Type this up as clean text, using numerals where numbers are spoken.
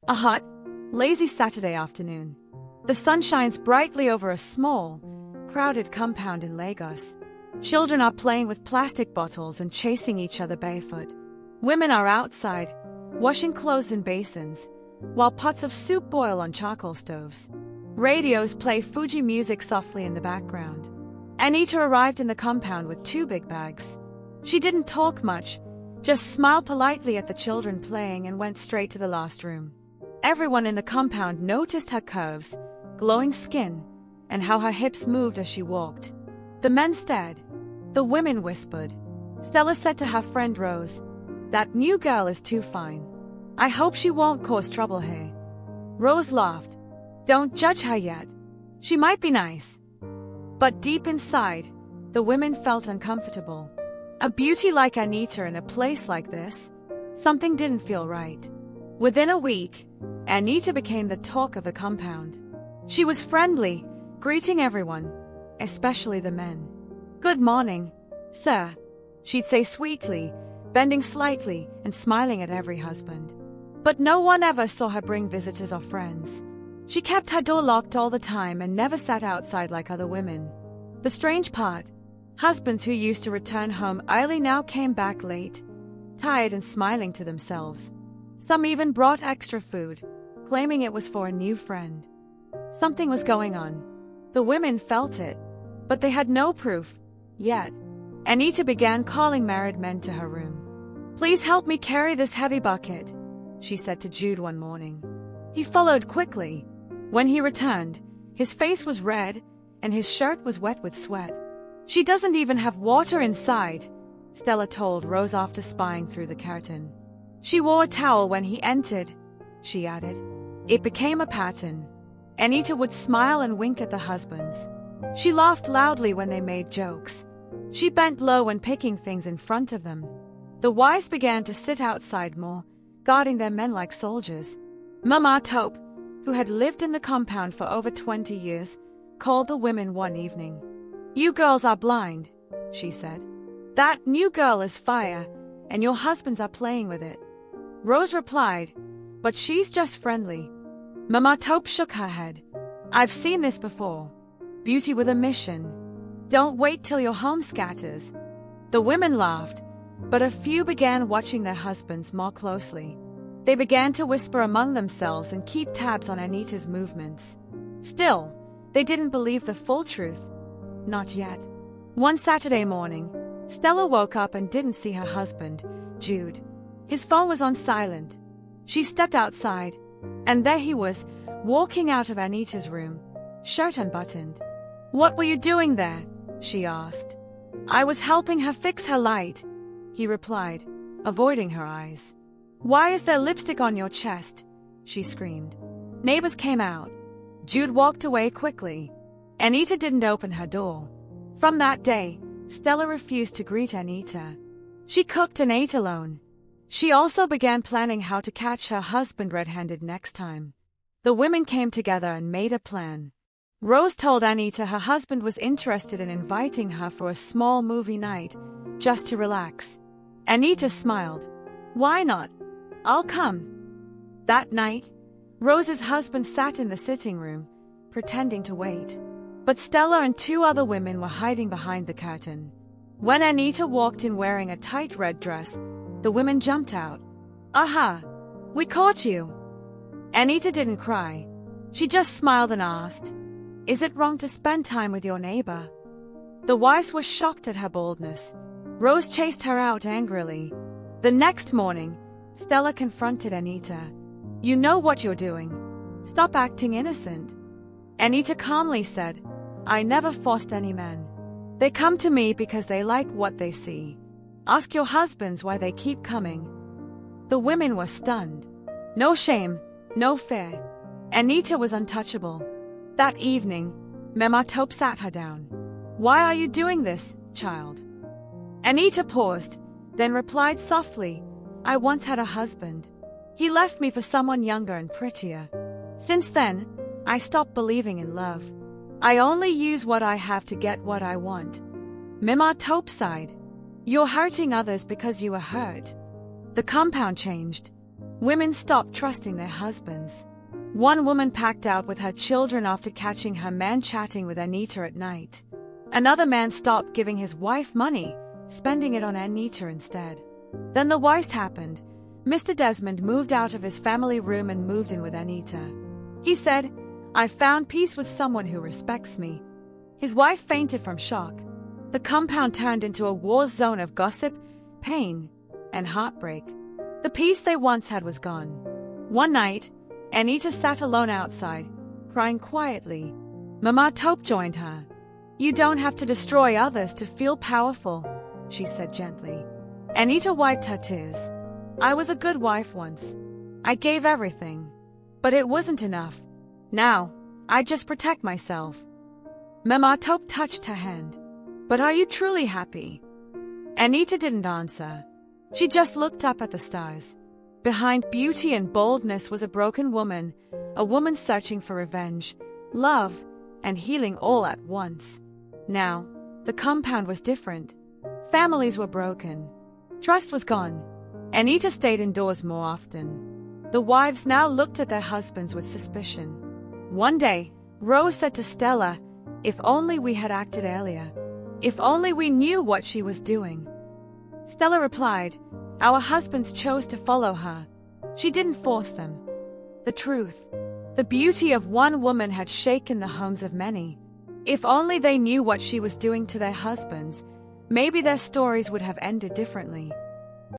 A hot, lazy Saturday afternoon. The sun shines brightly over a small, crowded compound in Lagos. Children are playing with plastic bottles and chasing each other barefoot. Women are outside, washing clothes in basins, while pots of soup boil on charcoal stoves. Radios play Fuji music softly in the background. Anita arrived in the compound with 2 big bags. She didn't talk much, just smiled politely at the children playing and went straight to the last room. Everyone in the compound noticed her curves, glowing skin, and how her hips moved as she walked. The men stared. The women whispered. Stella said to her friend Rose, "That new girl is too fine. I hope she won't cause trouble here." Rose laughed. "Don't judge her yet. She might be nice." But deep inside, the women felt uncomfortable. A beauty like Anita in a place like this, something didn't feel right. Within a week, Anita became the talk of the compound. She was friendly, greeting everyone, especially the men. "Good morning, sir," she'd say sweetly, bending slightly and smiling at every husband. But no one ever saw her bring visitors or friends. She kept her door locked all the time and never sat outside like other women. The strange part, husbands who used to return home early now came back late, tired and smiling to themselves. Some even brought extra food, claiming it was for a new friend. Something was going on. The women felt it, but they had no proof, yet. Anita began calling married men to her room. "Please help me carry this heavy bucket," she said to Jude one morning. He followed quickly. When he returned, his face was red and his shirt was wet with sweat. "She doesn't even have water inside," Stella told Rose after spying through the curtain. "She wore a towel when he entered," she added. It became a pattern. Anita would smile and wink at the husbands. She laughed loudly when they made jokes. She bent low when picking things in front of them. The wives began to sit outside more, guarding their men like soldiers. Mama Taupe, who had lived in the compound for over 20 years, called the women one evening. "You girls are blind," she said. "That new girl is fire, and your husbands are playing with it." Rose replied, "But she's just friendly." Mama Taupe shook her head. "I've seen this before. Beauty with a mission. Don't wait till your home scatters." The women laughed, but a few began watching their husbands more closely. They began to whisper among themselves and keep tabs on Anita's movements. Still, they didn't believe the full truth. Not yet. One Saturday morning, Stella woke up and didn't see her husband, Jude. His phone was on silent. She stepped outside, and there he was, walking out of Anita's room, shirt unbuttoned. "What were you doing there?" she asked. "I was helping her fix her light," he replied, avoiding her eyes. "Why is there lipstick on your chest?" she screamed. Neighbors came out. Jude walked away quickly. Anita didn't open her door. From that day, Stella refused to greet Anita. She cooked and ate alone. She also began planning how to catch her husband red-handed next time. The women came together and made a plan. Rose told Anita her husband was interested in inviting her for a small movie night, just to relax. Anita smiled. "Why not? I'll come." That night, Rose's husband sat in the sitting room, pretending to wait. But Stella and 2 other women were hiding behind the curtain. When Anita walked in wearing a tight red dress, the women jumped out. "Aha! We caught you!" Anita didn't cry. She just smiled and asked, "Is it wrong to spend time with your neighbor?" The wives were shocked at her boldness. Rose chased her out angrily. The next morning, Stella confronted Anita. "You know what you're doing. Stop acting innocent." Anita calmly said, "I never forced any men. They come to me because they like what they see. Ask your husbands why they keep coming." The women were stunned. No shame, no fear. Anita was untouchable. That evening, Mama Taupe sat her down. "Why are you doing this, child?" Anita paused, then replied softly, "I once had a husband. He left me for someone younger and prettier. Since then, I stopped believing in love. I only use what I have to get what I want." Mama Taupe sighed. "You're hurting others because you are hurt." The compound changed. Women stopped trusting their husbands. One woman packed out with her children after catching her man chatting with Anita at night. Another man stopped giving his wife money, spending it on Anita instead. Then the worst happened. Mr. Desmond moved out of his family room and moved in with Anita. He said, "I found peace with someone who respects me." His wife fainted from shock. The compound turned into a war zone of gossip, pain, and heartbreak. The peace they once had was gone. One night, Anita sat alone outside, crying quietly. Mama Taupe joined her. "You don't have to destroy others to feel powerful," she said gently. Anita wiped her tears. "I was a good wife once. I gave everything. But it wasn't enough. Now, I just protect myself." Mama Taupe touched her hand. "But are you truly happy?" Anita didn't answer. She just looked up at the stars. Behind beauty and boldness was a broken woman, a woman searching for revenge, love, and healing all at once. Now, the compound was different. Families were broken. Trust was gone. Anita stayed indoors more often. The wives now looked at their husbands with suspicion. One day, Rose said to Stella, "If only we had acted earlier. If only we knew what she was doing." Stella replied, "Our husbands chose to follow her. She didn't force them." The truth, the beauty of one woman had shaken the homes of many. If only they knew what she was doing to their husbands, maybe their stories would have ended differently.